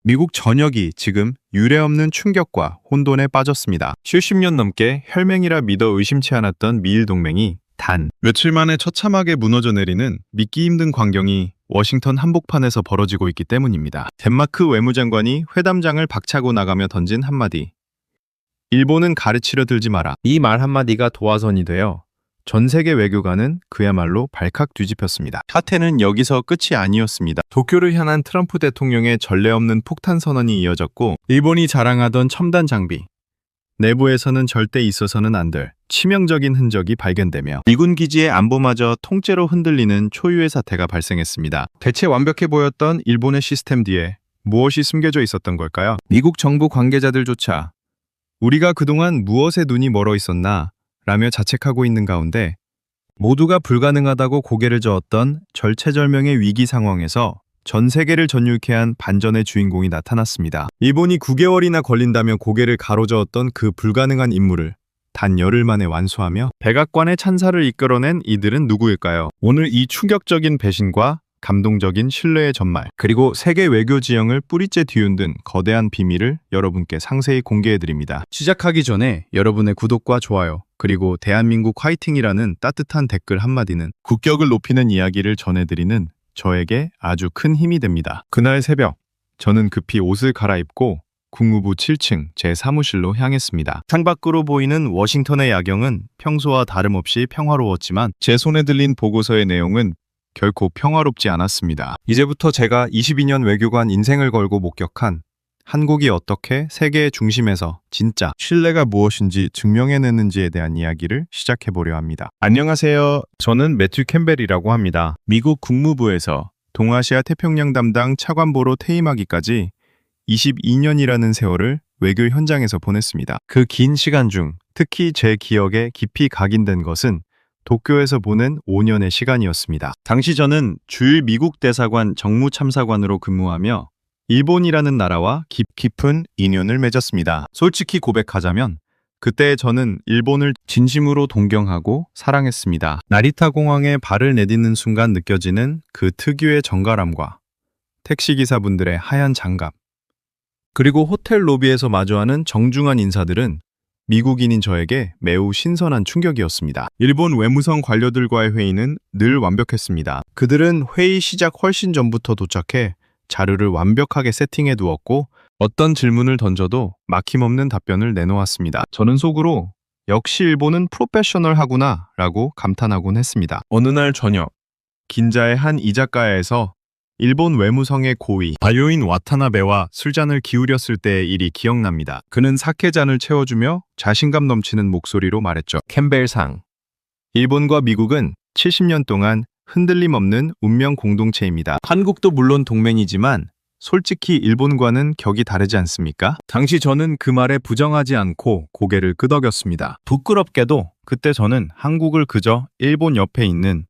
미국 전역이 지금 유례없는 충격과 혼돈에 빠졌습니다. 70년 넘게 혈맹이라 믿어 의심치 않았던 미일 동맹이 단 며칠 만에 처참하게 무너져 내리는 믿기 힘든 광경이 워싱턴 한복판에서 벌어지고 있기 때문입니다. 덴마크 외무장관이 회담장을 박차고 나가며 던진 한마디. 일본은 가르치려 들지 마라. 이 말 한마디가 도화선이 되어 전 세계 외교관은 그야말로 발칵 뒤집혔습니다. 사태는 여기서 끝이 아니었습니다. 도쿄를 향한 트럼프 대통령의 전례 없는 폭탄 선언이 이어졌고 일본이 자랑하던 첨단 장비, 내부에서는 절대 있어서는 안 될 치명적인 흔적이 발견되며 미군 기지의 안보마저 통째로 흔들리는 초유의 사태가 발생했습니다. 대체 완벽해 보였던 일본의 시스템 뒤에 무엇이 숨겨져 있었던 걸까요? 미국 정부 관계자들조차 우리가 그동안 무엇에 눈이 멀어 있었나 라며 자책하고 있는 가운데 모두가 불가능하다고 고개를 저었던 절체절명의 위기 상황에서 전 세계를 전율케 한 반전의 주인공이 나타났습니다. 일본이 9개월이나 걸린다며 고개를 가로저었던 그 불가능한 임무를 단 열흘 만에 완수하며 백악관의 찬사를 이끌어낸 이들은 누구일까요? 오늘 이 충격적인 배신과 감동적인 신뢰의 전말, 그리고 세계 외교 지형을 뿌리째 뒤흔든 거대한 비밀을 여러분께 상세히 공개해드립니다. 시작하기 전에 여러분의 구독과 좋아요, 그리고 대한민국 화이팅이라는 따뜻한 댓글 한마디는 국격을 높이는 이야기를 전해드리는 저에게 아주 큰 힘이 됩니다. 그날 새벽, 저는 급히 옷을 갈아입고 국무부 7층 제 사무실로 향했습니다. 창밖으로 보이는 워싱턴의 야경은 평소와 다름없이 평화로웠지만 제 손에 들린 보고서의 내용은 결코 평화롭지 않았습니다. 이제부터 제가 22년 외교관 인생을 걸고 목격한 한국이 어떻게 세계의 중심에서 진짜 신뢰가 무엇인지 증명해냈는지에 대한 이야기를 시작해보려 합니다. 안녕하세요. 저는 매튜 캠벨이라고 합니다. 미국 국무부에서 동아시아 태평양 담당 차관보로 퇴임하기까지 22년이라는 세월을 외교 현장에서 보냈습니다. 그 긴 시간 중 특히 제 기억에 깊이 각인된 것은 도쿄에서 보낸 5년의 시간이었습니다. 당시 저는 주일 미국 대사관 정무참사관으로 근무하며 일본이라는 나라와 깊은 인연을 맺었습니다. 솔직히 고백하자면 그때 저는 일본을 진심으로 동경하고 사랑했습니다. 나리타 공항에 발을 내딛는 순간 느껴지는 그 특유의 정갈함과 택시기사분들의 하얀 장갑, 그리고 호텔 로비에서 마주하는 정중한 인사들은 미국인인 저에게 매우 신선한 충격이었습니다. 일본 외무성 관료들과의 회의는 늘 완벽했습니다. 그들은 회의 시작 훨씬 전부터 도착해 자료를 완벽하게 세팅해 두었고 어떤 질문을 던져도 막힘없는 답변을 내놓았습니다. 저는 속으로 역시 일본은 프로페셔널하구나 라고 감탄하곤 했습니다. 어느 날 저녁, 긴자의 한 이자카야에서 일본 외무성의 고위 바요인 와타나베와 술잔을 기울였을 때의 일이 기억납니다. 그는 사케잔을 채워주며 자신감 넘치는 목소리로 말했죠. 캠벨상, 일본과 미국은 70년 동안 흔들림 없는 운명 공동체입니다. 한국도 물론 동맹이지만 솔직히 일본과는 격이 다르지 않습니까? 당시 저는 그 말에 부정하지 않고 고개를 끄덕였습니다. 부끄럽게도 그때 저는 한국을 그저 일본 옆에 있는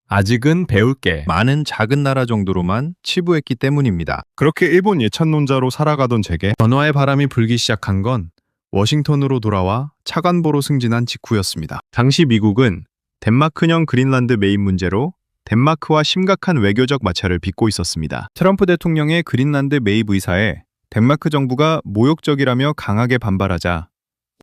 아직은 배울 게 많은 작은 나라 정도로만 치부했기 때문입니다. 그렇게 일본 예찬론자로 살아가던 제게 변화의 바람이 불기 시작한 건 워싱턴으로 돌아와 차관보로 승진한 직후였습니다. 당시 미국은 덴마크형 그린란드 매입 문제로 덴마크와 심각한 외교적 마찰을 빚고 있었습니다. 트럼프 대통령의 그린란드 매입 의사에 덴마크 정부가 모욕적이라며 강하게 반발하자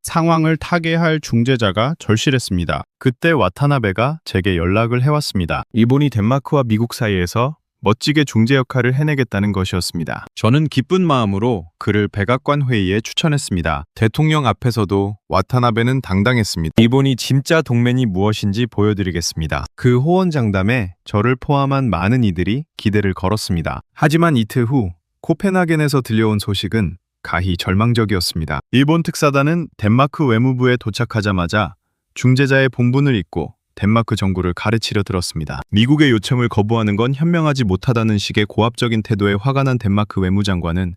상황을 타개할 중재자가 절실했습니다. 그때 와타나베가 제게 연락을 해왔습니다. 일본이 덴마크와 미국 사이에서 멋지게 중재 역할을 해내겠다는 것이었습니다. 저는 기쁜 마음으로 그를 백악관 회의에 추천했습니다. 대통령 앞에서도 와타나베는 당당했습니다. 일본이 진짜 동맹이 무엇인지 보여드리겠습니다. 그 호언장담에 저를 포함한 많은 이들이 기대를 걸었습니다. 하지만 이틀 후 코펜하겐에서 들려온 소식은 가히 절망적이었습니다. 일본 특사단은 덴마크 외무부에 도착하자마자 중재자의 본분을 잊고 덴마크 정부를 가르치려 들었습니다. 미국의 요청을 거부하는 건 현명하지 못하다는 식의 고압적인 태도에 화가 난 덴마크 외무장관은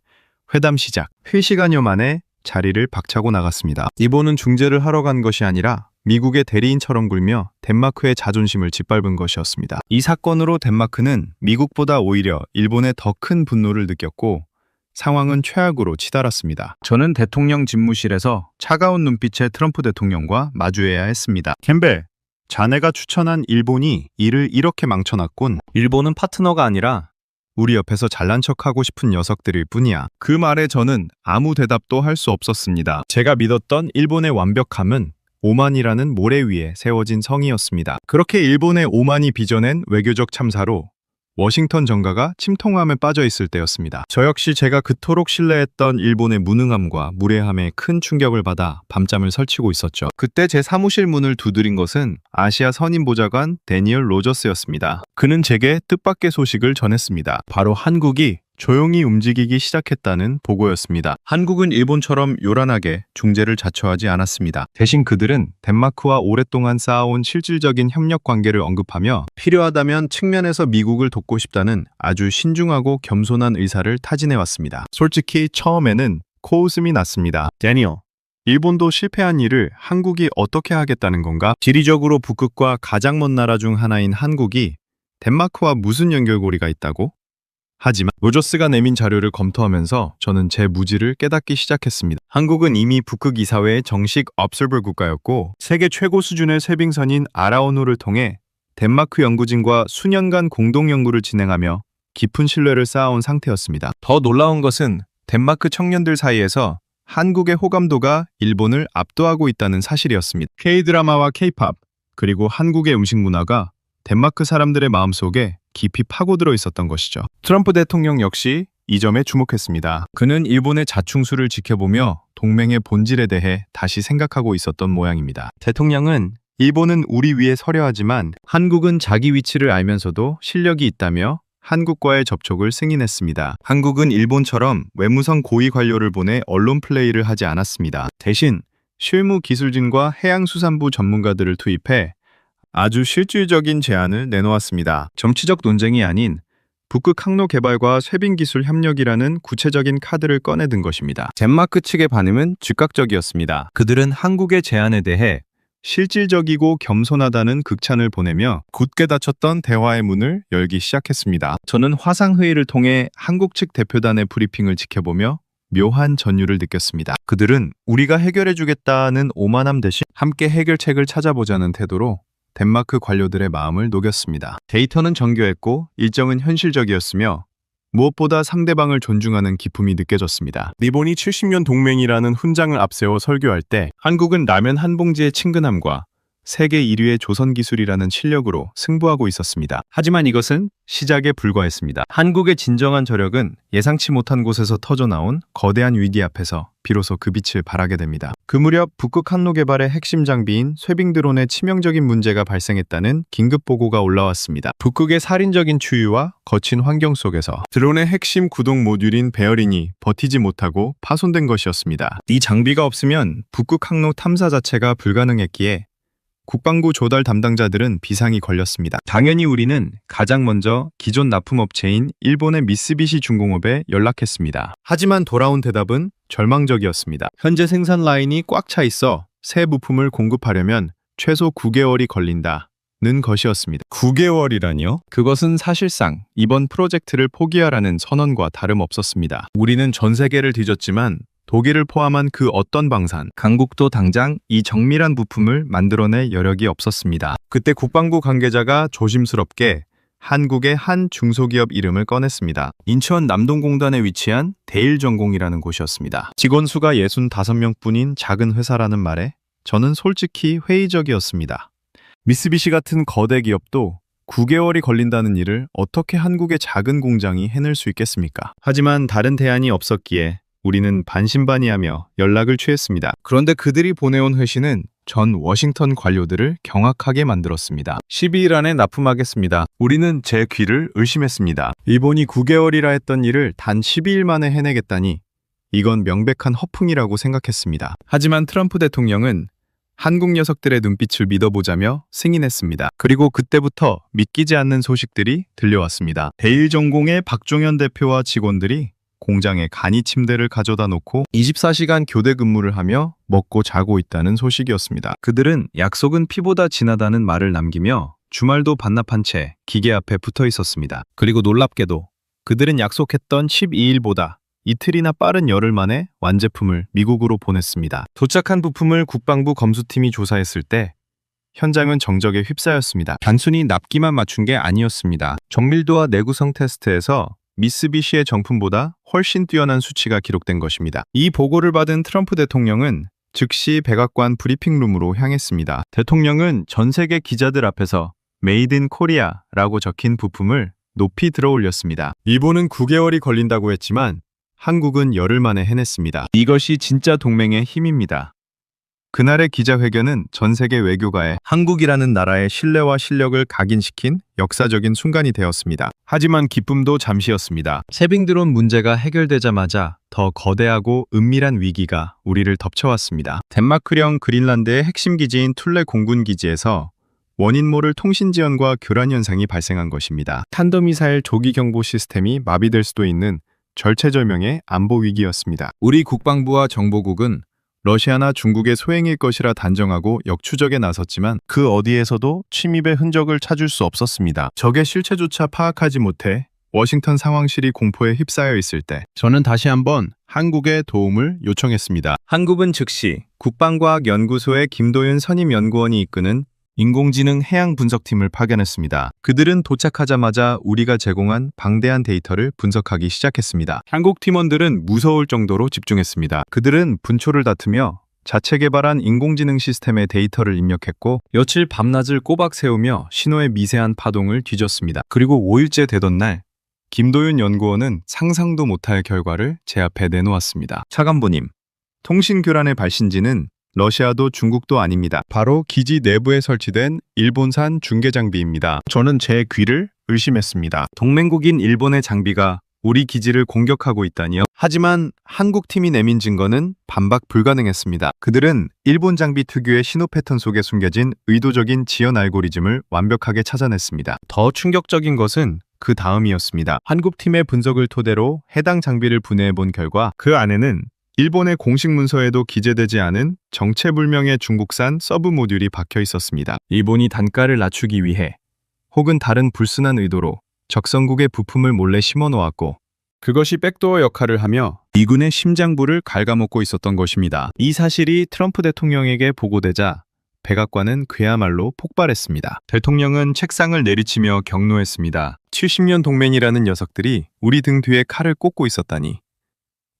회담 시작, 회시간여 만에 자리를 박차고 나갔습니다. 일본은 중재를 하러 간 것이 아니라 미국의 대리인처럼 굴며 덴마크의 자존심을 짓밟은 것이었습니다. 이 사건으로 덴마크는 미국보다 오히려 일본에 더 큰 분노를 느꼈고 상황은 최악으로 치달았습니다. 저는 대통령 집무실에서 차가운 눈빛의 트럼프 대통령과 마주해야 했습니다. 캠벨, 자네가 추천한 일본이 일을 이렇게 망쳐놨군. 일본은 파트너가 아니라 우리 옆에서 잘난 척하고 싶은 녀석들일 뿐이야. 그 말에 저는 아무 대답도 할 수 없었습니다. 제가 믿었던 일본의 완벽함은 오만이라는 모래 위에 세워진 성이었습니다. 그렇게 일본의 오만이 빚어낸 외교적 참사로 워싱턴 정가가 침통함에 빠져 있을 때였습니다. 저 역시 제가 그토록 신뢰했던 일본의 무능함과 무례함에 큰 충격을 받아 밤잠을 설치고 있었죠. 그때 제 사무실 문을 두드린 것은 아시아 선임보좌관 데니얼 로저스였습니다. 그는 제게 뜻밖의 소식을 전했습니다. 바로 한국이 조용히 움직이기 시작했다는 보고였습니다. 한국은 일본처럼 요란하게 중재를 자처하지 않았습니다. 대신 그들은 덴마크와 오랫동안 쌓아온 실질적인 협력 관계를 언급하며 필요하다면 측면에서 미국을 돕고 싶다는 아주 신중하고 겸손한 의사를 타진해왔습니다. 솔직히 처음에는 코웃음이 났습니다. 데니얼, 일본도 실패한 일을 한국이 어떻게 하겠다는 건가? 지리적으로 북극과 가장 먼 나라 중 하나인 한국이 덴마크와 무슨 연결고리가 있다고? 하지만 로저스가 내민 자료를 검토하면서 저는 제 무지를 깨닫기 시작했습니다. 한국은 이미 북극 이사회의 정식 observer 국가였고 세계 최고 수준의 쇄빙선인 아라오노를 통해 덴마크 연구진과 수년간 공동 연구를 진행하며 깊은 신뢰를 쌓아온 상태였습니다. 더 놀라운 것은 덴마크 청년들 사이에서 한국의 호감도가 일본을 압도하고 있다는 사실이었습니다. K-드라마와 K-팝, 그리고 한국의 음식 문화가 덴마크 사람들의 마음속에 깊이 파고들어 있었던 것이죠. 트럼프 대통령 역시 이 점에 주목했습니다. 그는 일본의 자충수를 지켜보며 동맹의 본질에 대해 다시 생각하고 있었던 모양입니다. 대통령은 일본은 우리 위에 서려 하지만 한국은 자기 위치를 알면서도 실력이 있다며 한국과의 접촉을 승인했습니다. 한국은 일본처럼 외무성 고위 관료를 보내 언론 플레이를 하지 않았습니다. 대신 실무 기술진과 해양수산부 전문가들을 투입해 아주 실질적인 제안을 내놓았습니다. 정치적 논쟁이 아닌 북극 항로 개발과 쇄빙 기술 협력이라는 구체적인 카드를 꺼내든 것입니다. 덴마크 측의 반응은 즉각적이었습니다. 그들은 한국의 제안에 대해 실질적이고 겸손하다는 극찬을 보내며 굳게 닫혔던 대화의 문을 열기 시작했습니다. 저는 화상회의를 통해 한국 측 대표단의 브리핑을 지켜보며 묘한 전율을 느꼈습니다. 그들은 우리가 해결해주겠다는 오만함 대신 함께 해결책을 찾아보자는 태도로 덴마크 관료들의 마음을 녹였습니다. 데이터는 정교했고 일정은 현실적이었으며 무엇보다 상대방을 존중하는 기품이 느껴졌습니다. 일본이 70년 동맹이라는 훈장을 앞세워 설교할 때 한국은 라면 한 봉지의 친근함과 세계 1위의 조선 기술이라는 실력으로 승부하고 있었습니다. 하지만 이것은 시작에 불과했습니다. 한국의 진정한 저력은 예상치 못한 곳에서 터져나온 거대한 위기 앞에서 비로소 그 빛을 발하게 됩니다. 그 무렵 북극 항로 개발의 핵심 장비인 쇄빙 드론에 치명적인 문제가 발생했다는 긴급 보고가 올라왔습니다. 북극의 살인적인 추위와 거친 환경 속에서 드론의 핵심 구동 모듈인 베어링이 버티지 못하고 파손된 것이었습니다. 이 장비가 없으면 북극 항로 탐사 자체가 불가능했기에 국방부 조달 담당자들은 비상이 걸렸습니다. 당연히 우리는 가장 먼저 기존 납품업체인 일본의 미쓰비시 중공업에 연락했습니다. 하지만 돌아온 대답은 절망적이었습니다. 현재 생산 라인이 꽉 차 있어 새 부품을 공급하려면 최소 9개월이 걸린다는 것이었습니다. 9개월이라니요? 그것은 사실상 이번 프로젝트를 포기하라는 선언과 다름없었습니다. 우리는 전 세계를 뒤졌지만 독일을 포함한 그 어떤 방산, 강국도 당장 이 정밀한 부품을 만들어낼 여력이 없었습니다. 그때 국방부 관계자가 조심스럽게 한국의 한 중소기업 이름을 꺼냈습니다. 인천 남동공단에 위치한 대일전공이라는 곳이었습니다. 직원 수가 65명뿐인 작은 회사라는 말에 저는 솔직히 회의적이었습니다. 미쓰비시 같은 거대 기업도 9개월이 걸린다는 일을 어떻게 한국의 작은 공장이 해낼 수 있겠습니까? 하지만 다른 대안이 없었기에 우리는 반신반의하며 연락을 취했습니다. 그런데 그들이 보내온 회신은 전 워싱턴 관료들을 경악하게 만들었습니다. 12일 안에 납품하겠습니다. 우리는 제 귀를 의심했습니다. 일본이 9개월이라 했던 일을 단 12일 만에 해내겠다니 이건 명백한 허풍이라고 생각했습니다. 하지만 트럼프 대통령은 한국 녀석들의 눈빛을 믿어보자며 승인했습니다. 그리고 그때부터 믿기지 않는 소식들이 들려왔습니다. 대일전공의 박종현 대표와 직원들이 공장에 간이 침대를 가져다 놓고 24시간 교대 근무를 하며 먹고 자고 있다는 소식이었습니다. 그들은 약속은 피보다 진하다는 말을 남기며 주말도 반납한 채 기계 앞에 붙어 있었습니다. 그리고 놀랍게도 그들은 약속했던 12일보다 이틀이나 빠른 열흘 만에 완제품을 미국으로 보냈습니다. 도착한 부품을 국방부 검수팀이 조사했을 때 현장은 정적에 휩싸였습니다. 단순히 납기만 맞춘 게 아니었습니다. 정밀도와 내구성 테스트에서 미쓰비시의 정품보다 훨씬 뛰어난 수치가 기록된 것입니다. 이 보고를 받은 트럼프 대통령은 즉시 백악관 브리핑룸으로 향했습니다. 대통령은 전 세계 기자들 앞에서 메이드 인 코리아라고 적힌 부품을 높이 들어올렸습니다. 일본은 9개월이 걸린다고 했지만 한국은 열흘 만에 해냈습니다. 이것이 진짜 동맹의 힘입니다. 그날의 기자회견은 전 세계 외교가에 한국이라는 나라의 신뢰와 실력을 각인시킨 역사적인 순간이 되었습니다. 하지만 기쁨도 잠시였습니다. 세빙드론 문제가 해결되자마자 더 거대하고 은밀한 위기가 우리를 덮쳐왔습니다. 덴마크령 그린란드의 핵심 기지인 툴레 공군 기지에서 원인 모를 통신 지연과 교란 현상이 발생한 것입니다. 탄도미사일 조기 경보 시스템이 마비될 수도 있는 절체절명의 안보 위기였습니다. 우리 국방부와 정보국은 러시아나 중국의 소행일 것이라 단정하고 역추적에 나섰지만 그 어디에서도 침입의 흔적을 찾을 수 없었습니다. 적의 실체조차 파악하지 못해 워싱턴 상황실이 공포에 휩싸여 있을 때 저는 다시 한번 한국의 도움을 요청했습니다. 한국은 즉시 국방과학연구소의 김도윤 선임연구원이 이끄는 인공지능 해양 분석팀을 파견했습니다. 그들은 도착하자마자 우리가 제공한 방대한 데이터를 분석하기 시작했습니다. 한국 팀원들은 무서울 정도로 집중했습니다. 그들은 분초를 다투며 자체 개발한 인공지능 시스템의 데이터를 입력했고 며칠 밤낮을 꼬박 세우며 신호의 미세한 파동을 뒤졌습니다. 그리고 5일째 되던 날 김도윤 연구원은 상상도 못할 결과를 제 앞에 내놓았습니다. 차관보님, 통신 교란의 발신지는 러시아도 중국도 아닙니다. 바로 기지 내부에 설치된 일본산 중계 장비입니다. 저는 제 귀를 의심했습니다. 동맹국인 일본의 장비가 우리 기지를 공격하고 있다니요? 하지만 한국 팀이 내민 증거는 반박 불가능했습니다. 그들은 일본 장비 특유의 신호 패턴 속에 숨겨진 의도적인 지연 알고리즘을 완벽하게 찾아냈습니다. 더 충격적인 것은 그 다음이었습니다. 한국 팀의 분석을 토대로 해당 장비를 분해해 본 결과 그 안에는 일본의 공식 문서에도 기재되지 않은 정체불명의 중국산 서브 모듈이 박혀 있었습니다. 일본이 단가를 낮추기 위해 혹은 다른 불순한 의도로 적성국에 부품을 몰래 심어 놓았고 그것이 백도어 역할을 하며 미군의 심장부를 갉아먹고 있었던 것입니다. 이 사실이 트럼프 대통령에게 보고되자 백악관은 그야말로 폭발했습니다. 대통령은 책상을 내리치며 경로했습니다. 70년 동맹이라는 녀석들이 우리 등 뒤에 칼을 꽂고 있었다니.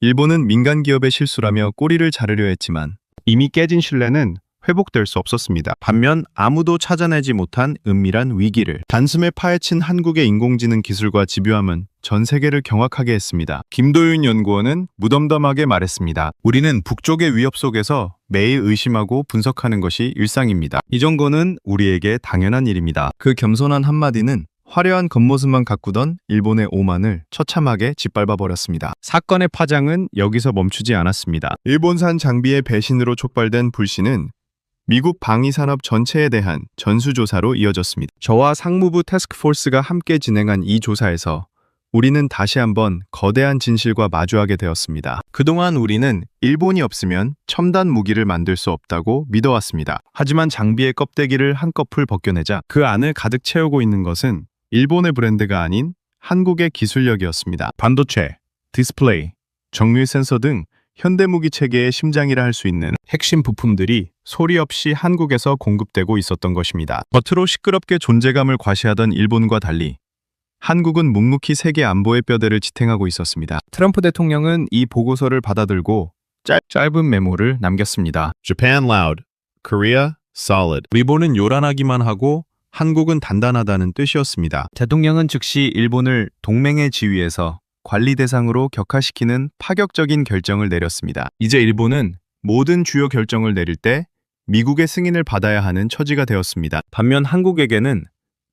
일본은 민간 기업의 실수라며 꼬리를 자르려 했지만 이미 깨진 신뢰는 회복될 수 없었습니다. 반면 아무도 찾아내지 못한 은밀한 위기를 단숨에 파헤친 한국의 인공지능 기술과 집요함은 전 세계를 경악하게 했습니다. 김도윤 연구원은 무덤덤하게 말했습니다. 우리는 북쪽의 위협 속에서 매일 의심하고 분석하는 것이 일상입니다. 이 정도는 우리에게 당연한 일입니다. 그 겸손한 한마디는 화려한 겉모습만 가꾸던 일본의 오만을 처참하게 짓밟아버렸습니다. 사건의 파장은 여기서 멈추지 않았습니다. 일본산 장비의 배신으로 촉발된 불씨는 미국 방위산업 전체에 대한 전수조사로 이어졌습니다. 저와 상무부 태스크포스가 함께 진행한 이 조사에서 우리는 다시 한번 거대한 진실과 마주하게 되었습니다. 그동안 우리는 일본이 없으면 첨단 무기를 만들 수 없다고 믿어왔습니다. 하지만 장비의 껍데기를 한꺼풀 벗겨내자 그 안을 가득 채우고 있는 것은 일본의 브랜드가 아닌 한국의 기술력이었습니다. 반도체, 디스플레이, 정밀 센서 등 현대무기 체계의 심장이라 할 수 있는 핵심 부품들이 소리 없이 한국에서 공급되고 있었던 것입니다. 겉으로 시끄럽게 존재감을 과시하던 일본과 달리 한국은 묵묵히 세계 안보의 뼈대를 지탱하고 있었습니다. 트럼프 대통령은 이 보고서를 받아들고 짧은 메모를 남겼습니다. Japan loud, Korea solid. 일본은 요란하기만 하고 한국은 단단하다는 뜻이었습니다. 대통령은 즉시 일본을 동맹의 지위에서 관리 대상으로 격하시키는 파격적인 결정을 내렸습니다. 이제 일본은 모든 주요 결정을 내릴 때 미국의 승인을 받아야 하는 처지가 되었습니다. 반면 한국에게는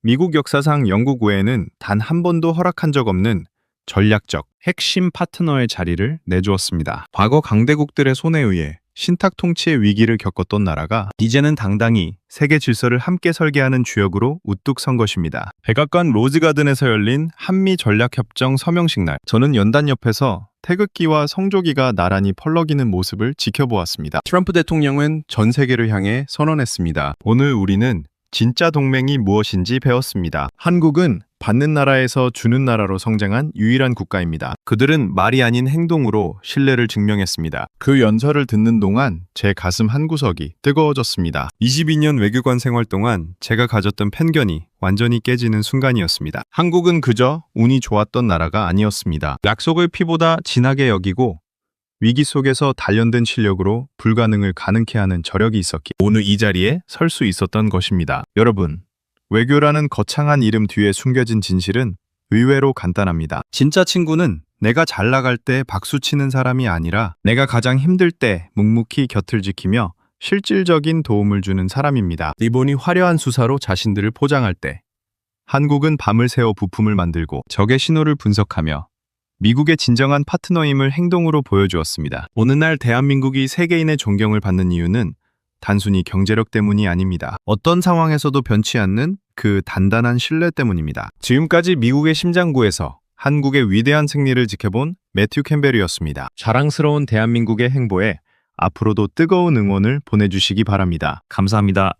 미국 역사상 영국 외에는 단 한 번도 허락한 적 없는 전략적 핵심 파트너의 자리를 내주었습니다. 과거 강대국들의 손에 의해 신탁 통치의 위기를 겪었던 나라가 이제는 당당히 세계 질서를 함께 설계하는 주역으로 우뚝 선 것입니다. 백악관 로즈가든에서 열린 한미 전략협정 서명식 날, 저는 연단 옆에서 태극기와 성조기가 나란히 펄럭이는 모습을 지켜보았습니다. 트럼프 대통령은 전 세계를 향해 선언했습니다. 오늘 우리는 진짜 동맹이 무엇인지 배웠습니다. 한국은 받는 나라에서 주는 나라로 성장한 유일한 국가입니다. 그들은 말이 아닌 행동으로 신뢰를 증명했습니다. 그 연설을 듣는 동안 제 가슴 한구석이 뜨거워졌습니다. 22년 외교관 생활 동안 제가 가졌던 편견이 완전히 깨지는 순간이었습니다. 한국은 그저 운이 좋았던 나라가 아니었습니다. 약속을 피보다 진하게 여기고 위기 속에서 단련된 실력으로 불가능을 가능케 하는 저력이 있었기에 오늘 이 자리에 설 수 있었던 것입니다. 여러분, 외교라는 거창한 이름 뒤에 숨겨진 진실은 의외로 간단합니다. 진짜 친구는 내가 잘 나갈 때 박수치는 사람이 아니라 내가 가장 힘들 때 묵묵히 곁을 지키며 실질적인 도움을 주는 사람입니다. 일본이 화려한 수사로 자신들을 포장할 때 한국은 밤을 새워 부품을 만들고 적의 신호를 분석하며 미국의 진정한 파트너임을 행동으로 보여주었습니다. 오늘날 대한민국이 세계인의 존경을 받는 이유는 단순히 경제력 때문이 아닙니다. 어떤 상황에서도 변치 않는 그 단단한 신뢰 때문입니다. 지금까지 미국의 심장구에서 한국의 위대한 승리를 지켜본 매튜 캠벨이었습니다. 자랑스러운 대한민국의 행보에 앞으로도 뜨거운 응원을 보내주시기 바랍니다. 감사합니다.